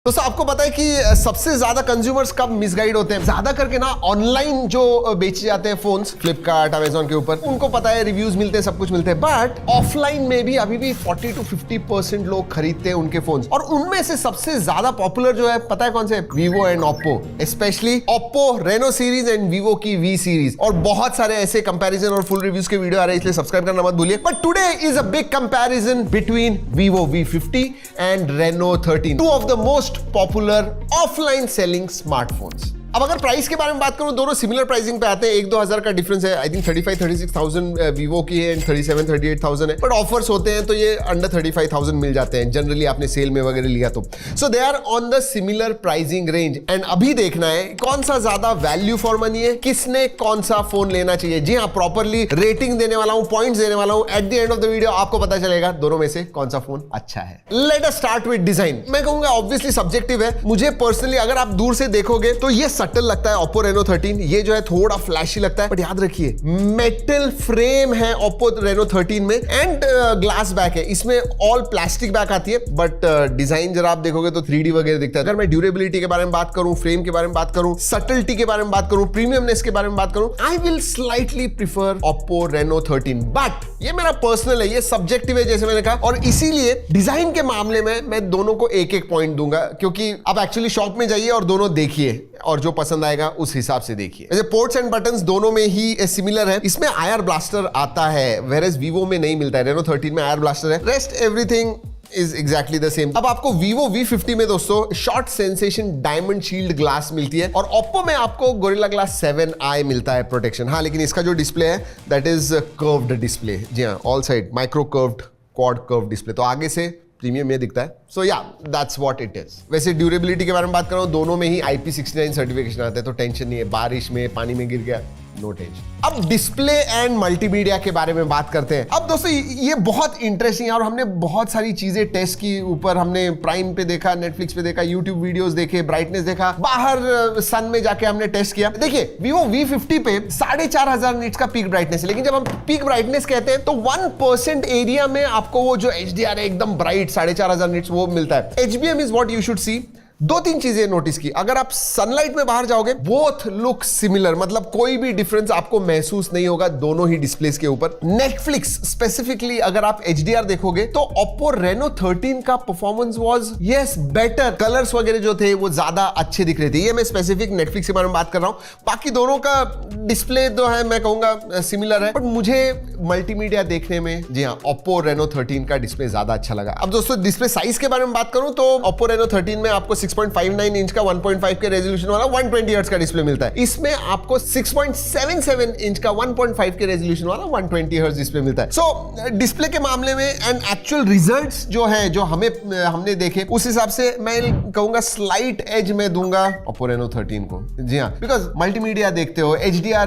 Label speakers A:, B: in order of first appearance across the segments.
A: तो आपको पता है कि सबसे ज्यादा कंज्यूमर्स कब मिसगाइड होते हैं? ज्यादा करके ना ऑनलाइन जो बेचे जाते हैं फोन्स, फ्लिपकार्ट, अमेजॉन के ऊपर, उनको पता है रिव्यूज मिलते हैं, सब कुछ मिलते हैं, बट ऑफलाइन में भी अभी भी 40 to 50% लोग खरीदते हैं उनके फोन्स। और उनमें से सबसे ज्यादा पॉपुलर जो है पता है कौन से? Vivo and Oppo, specially Oppo Reno series and Vivo की वी सीरीज। और बहुत सारे ऐसे कंपैरिजन और फुल रिव्यूज के वीडियो आ रहे हैं, इसलिए सब्सक्राइब करना मत भूलिए। But today is a big comparison between Vivo V50 and Reno 13, two of the most popular offline selling smartphones. अब अगर प्राइस के बारे में बात करूं, दोनों सिमिलर प्राइसिंग पे आते हैं, 1-2 हजार का डिफरेंस है। आई थिंक 35-36,000 वीवो की है एंड 37-38,000 है, बट ऑफर्स होते हैं तो ये अंडर 35,000 मिल जाते हैं जनरली, आपने सेल में वगैरह लिया तो। So they are on the similar pricing range and अभी देखना है कौन सा ज्यादा वैल्यू फॉर मनी है, किसने कौन सा फोन लेना चाहिए। जी हाँ, प्रॉपरली रेटिंग देने वाला हूं, पॉइंट्स देने वाला हूं। At the end of the video आपको पता चलेगा दोनों में से कौन सा फोन अच्छा है। Let us start with design. मैं कहूंगा ऑब्वियसली सब्जेक्टिव है। मुझे पर्सनली अगर आप दूर से देखोगे तो ये सटल लगता है ओप्पो रेनो 13, ये जो है थोड़ा फ्लैशी लगता है, बट याद रखिए मेटल फ्रेम है ओप्पो रेनो 13 में एंड ग्लास बैक है। इसमें ऑल प्लास्टिक बैक आती है, बट डिजाइन जरा आप देखोगे तो 3D वगैरह दिखता है। अगर मैं ड्यूरेबिलिटी के बारे में बात करूं, फ्रेम के बारे में बात करूं, सटलिटी के बारे में बात करूं, प्रीमियमनेस के बारे में बात करूं, I will slightly prefer Oppo Reno 13, but ये मेरा पर्सनल है, ये सब्जेक्टिव है जैसे मैंने कहा। और इसीलिए डिजाइन के मामले में मैं दोनों को एक-एक पॉइंट दूंगा, क्योंकि आप एक्चुअली शॉप में जाइए और दोनों देखिए और जो पसंद आएगा उस हिसाब से देखिए। जैसे पोर्ट्स एंड बटन्स दोनों में ही सिमिलर है। इसमें आईआर ब्लास्टर आता है, वेयरएज वीवो में नहीं मिलता है। रेनो 13 में आईआर ब्लास्टर है, rest everything is exactly the same. अब आपको वीवो V50 में दोस्तों short sensation diamond shield glass मिलती है, और ओप्पो में आपको गोरिल्ला ग्लास 7i मिलता है प्रोटेक्शन। हाँ, लेकिन इसका जो डिस्प्ले है दैट इज कर्व्ड डिस्प्ले। जी हाँ, all side micro curved, quad curved display, तो आगे से प्रीमियम में दिखता है। सो या, दैट्स व्हाट इट इज। वैसे ड्यूरेबिलिटी के बारे में बात कर रहा हूं, दोनों में ही IP69 सर्टिफिकेशन आता है, तो टेंशन नहीं है। बारिश में पानी में गिर गया, नो टेंशन। अब डिस्प्ले एंड मल्टीमीडिया के बारे में बात करते हैं। अब दोस्तों ये बहुत इंटरेस्टिंग है और हमने बहुत सारी चीजें टेस्ट की ऊपर, हमने प्राइम पे देखा, नेटफ्लिक्स पे देखा, यूट्यूब वीडियोस देखे, ब्राइटनेस देखा, बाहर सन में जाके हमने टेस्ट किया। देखिए वीवो V50 पे 4,500 निट्स का पीक ब्राइटनेस है, लेकिन जब हम पीक ब्राइटनेस कहते हैं तो 1% एरिया में आपको वो जो HDR है एकदम ब्राइट 4,500 निट्स वो मिलता है। HBM is what you should see. 2-3 चीजें नोटिस की। अगर आप सनलाइट में बाहर जाओगे, बोथ लुक सिमिलर, मतलब कोई भी डिफरेंस आपको महसूस नहीं होगा दोनों ही डिस्प्लेस के ऊपर। नेटफ्लिक्स स्पेसिफिकली अगर आप HDR देखोगे तो ओप्पो रेनो 13 का performance was yes better. Colours वगैरह जो थे वो ज्यादा अच्छे दिख रहे थे। ये मैं स्पेसिफिक नेटफ्लिक्स के बारे में बात कर रहा हूं। बाकी दोनों का डिस्प्ले जो है मैं कहूंगा सिमिलर है, बट मुझे मल्टीमीडिया देखने में जी हाँ ओप्पो रेनो 13 का डिस्प्ले ज्यादा अच्छा लगा। अब दोस्तों डिस्प्ले साइज के बारे में बात करूं तो ओप्पो रेनो 13 में आपको 6.59 इंच का 1.5 के रेजोल्यूशन वाला 120 हर्ट्ज का डिस्प्ले मिलता है। इसमें आपको 6.77 इंच का 1.5 के रेजोल्यूशन वाला 120 हर्ट्ज डिस्प्ले मिलता है। सो डिस्प्ले के मामले में एंड एक्चुअल रिजल्ट्स जो है, जो हमने देखे, उस हिसाब से मैं कहूंगा स्लाइट एज में दूंगा ओप्पो रेनो 13 को। जी हाँ, बिकॉज मल्टीमीडिया देखते हो, HDR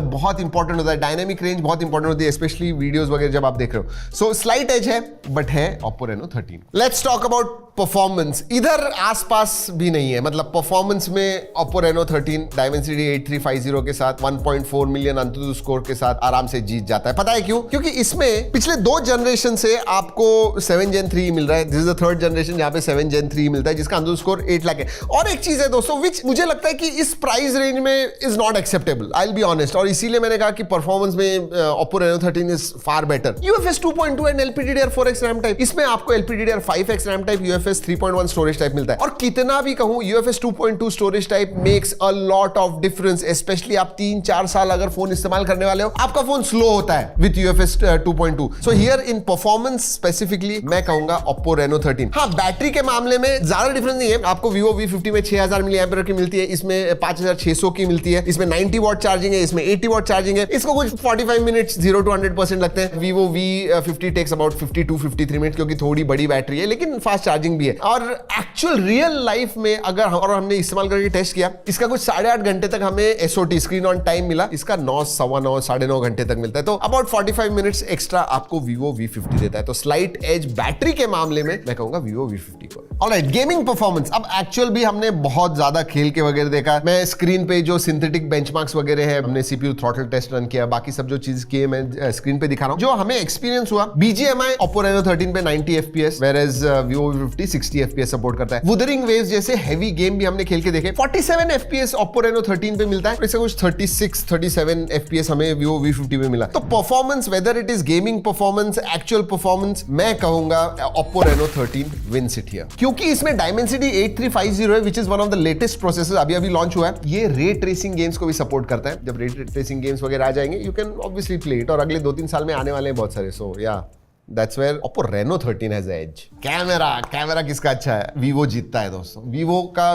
A: बहुत इंपॉर्टेंट होता है, डायनेमिक रेंज बहुत इंपॉर्टेंट होती है, स्पेशली वीडियोस वगैरह जब आप देख रहे हो। सो स्लाइट एज है, बट है Oppo Reno 13। Let's talk about performance. इधर आसपास भी नहीं है, मतलब परफॉर्मेंस में ओप्पो रेनो 13 Dimensity 8350 के साथ 1.4 मिलियन अंतुतु स्कोर के साथ आराम से जीत जाता है। पता है क्यों? क्योंकि इसमें पिछले 2 जनरेशन से आपको 7 Gen 3 मिल रहा है। This is the 3rd generation जहां पे 7 Gen 3 मिलता है, जिसका अंतुतु स्कोर 8 लाख है। और एक चीज है दोस्तों, विच मुझे लगता है कि इस प्राइस रेंज में is not acceptable, I will be honest, और इसीलिए मैंने कहा कि परफॉर्मेंस में Oppo Reno 13 is far better. UFS 2.2 and LPDDR4X RAM type, इसमें आपको LPDDR5X RAM type, UFS 3.1 storage type मिलता है। और कितना भी कहूं, UFS 2.2 storage type makes a lot of difference, specially आप 3-4 साल अगर फोन इस्तेमाल करने वाले हो, आपका फोन स्लो होता है with UFS 2.2। So here in performance specifically मैं कहूंगा ओप्पो रेनो 13। हाँ, बैटरी के मामले में ज्यादा डिफरेंस नहीं है। आपको वीवो V50 में 6000 mAh की मिलती है, इसमें 5600 की मिलती है, इसमें 90 वॉट चार्जिंग है, इसमें 80 वॉट चार्जिंग है। इसको कुछ 45 मिनट्स 0 to 100% लगते हैं। Vivo V50 takes about 52-53 minute, क्योंकि थोड़ी बड़ी बैटरी है, लेकिन फास्ट चार्जिंग भी है। और एक्चुअल रियल लाइफ में अगर हमने इस्तेमाल करके टेस्ट किया, इसका कुछ 8.5 घंटे तक हमें SOT स्क्रीन ऑन टाइम मिला, इसका 9, सवा 9, 9.5 घंटे तक मिलता है। तो अबाउट 45 मिनट्स एक्स्ट्रा आपको वीवो V50 देता है। तो स्लाइट एज बैटरी के मामले में मैं कहूंगा वीवो V50 को। Alright, gaming performance. अब एक्चुअल भी हमने बहुत ज्यादा खेल के वगैरह देखा। मैं स्क्रीन पे जो सिंथेटिक बेंचमार्क्स वगैरह है, हमने CPU थ्रॉटल टेस्ट रन किया, बाकी सब जो चीज किए मैं स्क्रीन पे दिखा रहा हूं। जो हमें एक्सपीरियंस हुआ, BGMI ओप्पो रेनो 13 पे 90 FPS, where as Vivo V50 60 FPS support करता है। वुदरिंग वेव्स जैसे हेवी गेम भी हमने खेल के देखे। 47 FPS Oppo Reno 13 पे मिलता है, इससे कुछ 36-37 FPS हमें Vivo V50 में मिला। तो performance, whether it is gaming performance, actual performance, मैं कहूंगा Oppo Reno 13 wins it here, क्योंकि इसमें Dimensity 8350 है, which is one of the latest processor, अभी लॉन्च हुआ है। ये रे ट्रेसिंग गेम्स को भी सपोर्ट करता है। जब रे ट्रेसिंग गेम्स वगैरह आ जाएंगे, you can obviously play it, और अगले 2-3 साल में आने वाले हैं बहुत सारे। सो या That's where Oppo Reno 13 has edge. Camera किसका अच्छा है? Vivo जीतता है दोस्तों।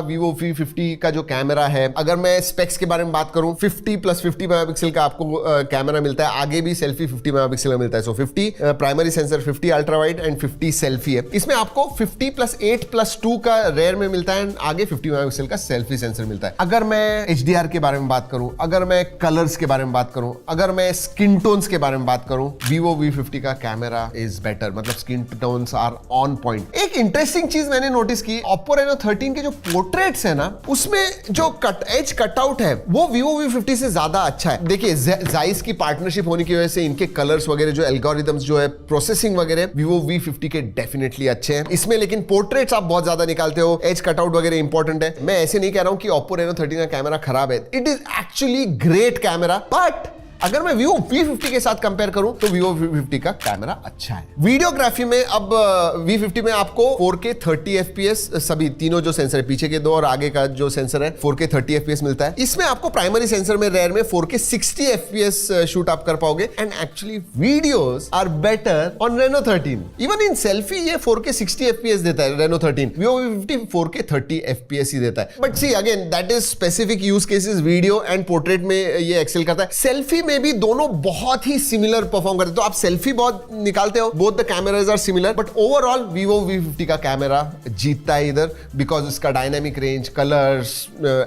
A: Vivo V50 का जो कैमरा है, अगर मैं स्पेक्स के बारे में बात करूं, 50 + 50 मेगापिक्सल का आपको कैमरा मिलता है, आगे भी सेल्फी 50 मेगापिक्सल का मिलता है। सो 50 primary sensor, 50 ultra wide and 50 selfie है। इसमें आपको 50 + 8 + 2 का रेयर में मिलता है, आगे 50 मेगापिक्सल का सेल्फी सेंसर मिलता है। अगर मैं HDR के बारे में बात करूं, अगर मैं कलर्स के बारे में बात करूं, अगर मैं स्किन टोन्स के बारे में बात करूं, Vivo V50 का कैमरा इज बेटर, मतलब skin tones are on point. एक इंटरेस्टिंग चीज मैंने नोटिस की, Oppo Reno 13 के जो पोर्ट्रेट्स है ना, उसमें जो एज कटआउट है वो Vivo V50 से ज्यादा अच्छा है। देखिए Zeiss की पार्टनरशिप होने की वजह से इनके कलर्स वगैरह, जो एल्गोरिथम्स जो है, प्रोसेसिंग वगैरह Vivo V50 के डेफिनेटली अच्छे हैं। इसमें लेकिन पोर्ट्रेट्स आप बहुत ज्यादा निकालते हो, एज कटआउट वगैरह इंपॉर्टेंट है। मैं ऐसे नहीं कह रहा हूं कि Oppo Reno 13 का कैमरा खराब है, it is actually great camera, but अगर मैं Vivo V50 के साथ कंपेयर करूं तो Vivo V50 का कैमरा अच्छा है। वीडियोग्राफी में अब V50 में आपको 4K 30 FPS, सभी तीनों जो सेंसर है, पीछे के 2 और आगे का जो सेंसर है, 4K 30 FPS मिलता है। इसमें आपको प्राइमरी सेंसर में रेयर में 4K 60 FPS शूट आप कर पाओगे, and actually videos are better on Reno 13। Even in selfie ये 4K 60 FPS देता है Reno 13, Vivo V50 4K 30 FPS ही देता है। But see again, that is specific use cases, video and portrait में ये एक्सेल करता है। सेल्फी में भी दोनों बहुत ही सिमिलर परफॉर्म करते हैं, तो आप सेल्फी बहुत निकालते हो, both the cameras are similar, but overall Vivo V50 का कैमरा जीतता है इधर, बिकॉज उसका डायनामिक रेंज, कलर्स,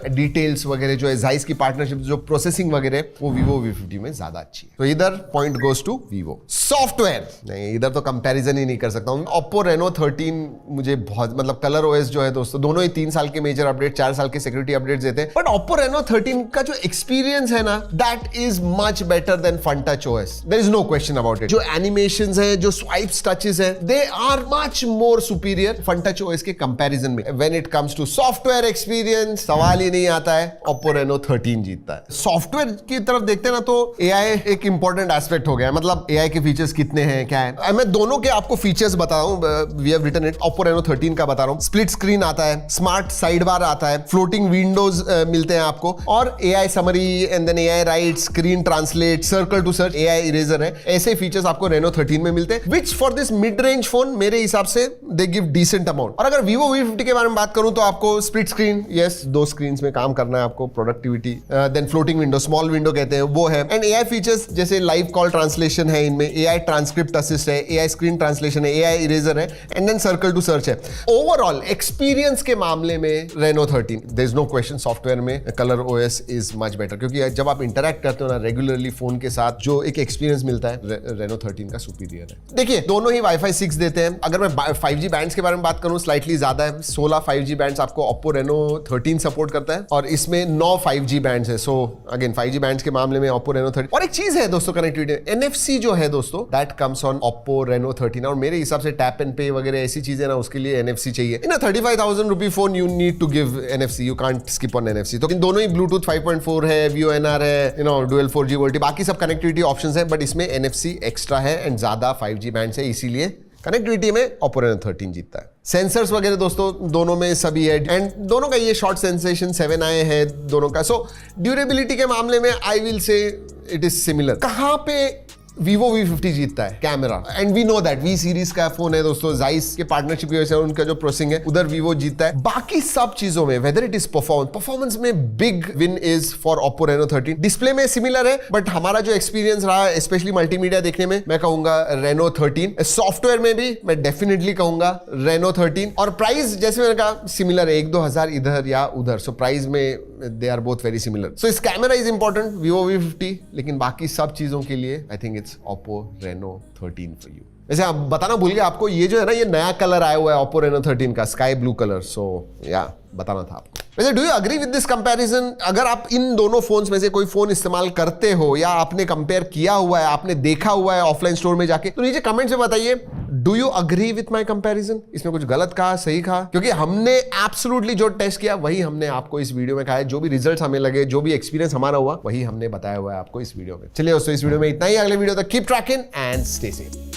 A: डिटेल्स वगैरह जो है, Zeiss की पार्टनरशिप, जो प्रोसेसिंग वगैरह, वो Vivo V50 में ज्यादा अच्छी है। तो इधर point goes to Vivo। Software नहीं, इधर तो कंपैरिजन ही नहीं कर सकता हूं। Oppo Reno 13 मुझे बहुत, मतलब कलर OS जो है दोस्तों, दोनों ही 3 साल के मेजर अपडेट, 4 साल के सिक्योरिटी अपडेट्स देते हैं, बट Oppo Reno 13 का जो एक्सपीरियंस है ना, that is much better than FunTouch OS. There is no question about it. जो एनिमेशंस हैं, जो स्वाइप्स टचेस हैं, they are much more superior FunTouch OS के कंपैरिजन में। When it comes to software experience, सवाल ही नहीं आता है, Oppo Reno 13 जीतता है। सॉफ्टवेयर की तरफ देखते ना, तो AI एक इंपॉर्टेंट एस्पेक्ट हो गया, मतलब AI के फीचर्स कितने हैं, क्या है। मैं दोनों के आपको फीचर्स बता रहा हूं, we have written it, Oppo Reno 13 का बता रहा हूं। स्प्लिट स्क्रीन आता है, स्मार्ट साइड बार आता है, फ्लोटिंग विंडोज मिलते हैं आपको, और AI summary and then AI write, screen translate, circle to search, AI eraser है। ऐसे फीचर्स आपको Reno 13 में मिलते हैं, which for this mid range phone मेरे हिसाब से दे गिव डिसेंट अमाउंट। और अगर Vivo V50 के बारे में बात करूं, तो आपको स्प्लिट स्क्रीन, यस, 2 स्क्रीन में काम करना है आपको, productivity, then floating window, small window कहते हैं, वो है, एंड AI फीचर्स जैसे लाइव कॉल ट्रांसलेशन है इनमें, AI ट्रांसक्रिप्ट असिस्ट है, AI स्क्रीन ट्रांसलेशन है, AI इरेजर है, and then circle to search है। ओवरऑल एक्सपीरियंस के मामले में Reno 13, there is no question, software में colour OS is much better, क्योंकि जब आप इंटरैक्ट करते हो ना रेगुलरली फोन के साथ, जो एक एक्सपीरियंस मिलता है, Reno 13 का सुपीरियर है। देखिए दोनों ही Wi-Fi 6 देते हैं। अगर मैं 5G बैंड्स के बारे में बात करूं, स्लाइटली ज्यादा है, 16 5G बैंड्स आपको Oppo Reno 13 सपोर्ट करता है, और इसमें 9 5G बैंड्स है। सो अगेन 5G बैंड्स के मामले में Oppo Reno 13। और एक चीज है दोस्तों, कनेक्टिविटी, NFC जो है दोस्तों, that comes on Oppo Reno 13, और मेरे हिसाब से टैप एंड पे वगैरह ऐसी चीजें ना, उसके लिए NFC चाहिए। In 35,000 rupee phone you need to give NFC, you can't skip on NFC। तो इन दोनों ही Bluetooth 5.4 है, VoNR है, डुअल 4G वोल्टी, बाकी सब कनेक्टिविटी ऑप्शंस है, बट इसमें NFC एक्स्ट्रा है एंड ज्यादा 5G बैंड्स है, इसीलिए कनेक्टिविटी में Oppo Reno 13 जीतता है। सेंसर्स वगैरह दोस्तों दोनों में सभी है, एंड दोनों का ये शॉर्ट सेंसेशन 7i है दोनों का। सो ड्यूरेबिलिटी के मामले में I will say it is similar. कहां पे Vivo V50 जीतता है? Camera, and we know that V series का फोन है दोस्तों, Zeiss के पार्टनरशिप की वजह से उनका जो प्रोसेसिंग है, उधर Vivo जीतता है। बाकी सब चीजों में, वेदर इट इज परफॉर्मेंस में big win is for Oppo Reno 13। Display में सिमिलर है, बट हमारा जो एक्सपीरियंस रहा स्पेशली मल्टीमीडिया देखने में, मैं कहूंगा Reno 13। सॉफ्टवेयर में भी मैं डेफिनेटली कहूंगा Reno 13, और प्राइस जैसे मैंने कहा सिमिलर है, 1-2 हजार इधर या उधर। सो प्राइस में they are both very similar. So इस camera is important Vivo V50, लेकिन बाकी सब चीजों के लिए I think Oppo Reno 13 for you। वैसे आप बताना भूल गया आपको, ये जो है ना, ये नया कलर आया हुआ है Oppo Reno 13 का, स्काई ब्लू कलर। सो या बताना था आपको। वैसे do you agree with this comparison? अगर आप इन दोनों फोन्स में से कोई फोन इस्तेमाल करते हो, या आपने कंपेयर किया हुआ है, आपने देखा हुआ है ऑफलाइन स्टोर में जाके, तो नीचे कमेंट्स में बताइए। Do you agree with my comparison? इसमें कुछ गलत कहा, सही कहा? क्योंकि हमने एब्सोल्युटली जो टेस्ट किया वही हमने आपको इस वीडियो में कहा है, जो भी रिजल्ट हमें लगे, जो भी एक्सपीरियंस हमारा हुआ वही हमने बताया हुआ है आपको इस वीडियो में। चलिए दोस्तों, इस वीडियो में इतना ही। अगले वीडियो तक keep trekking and stay safe.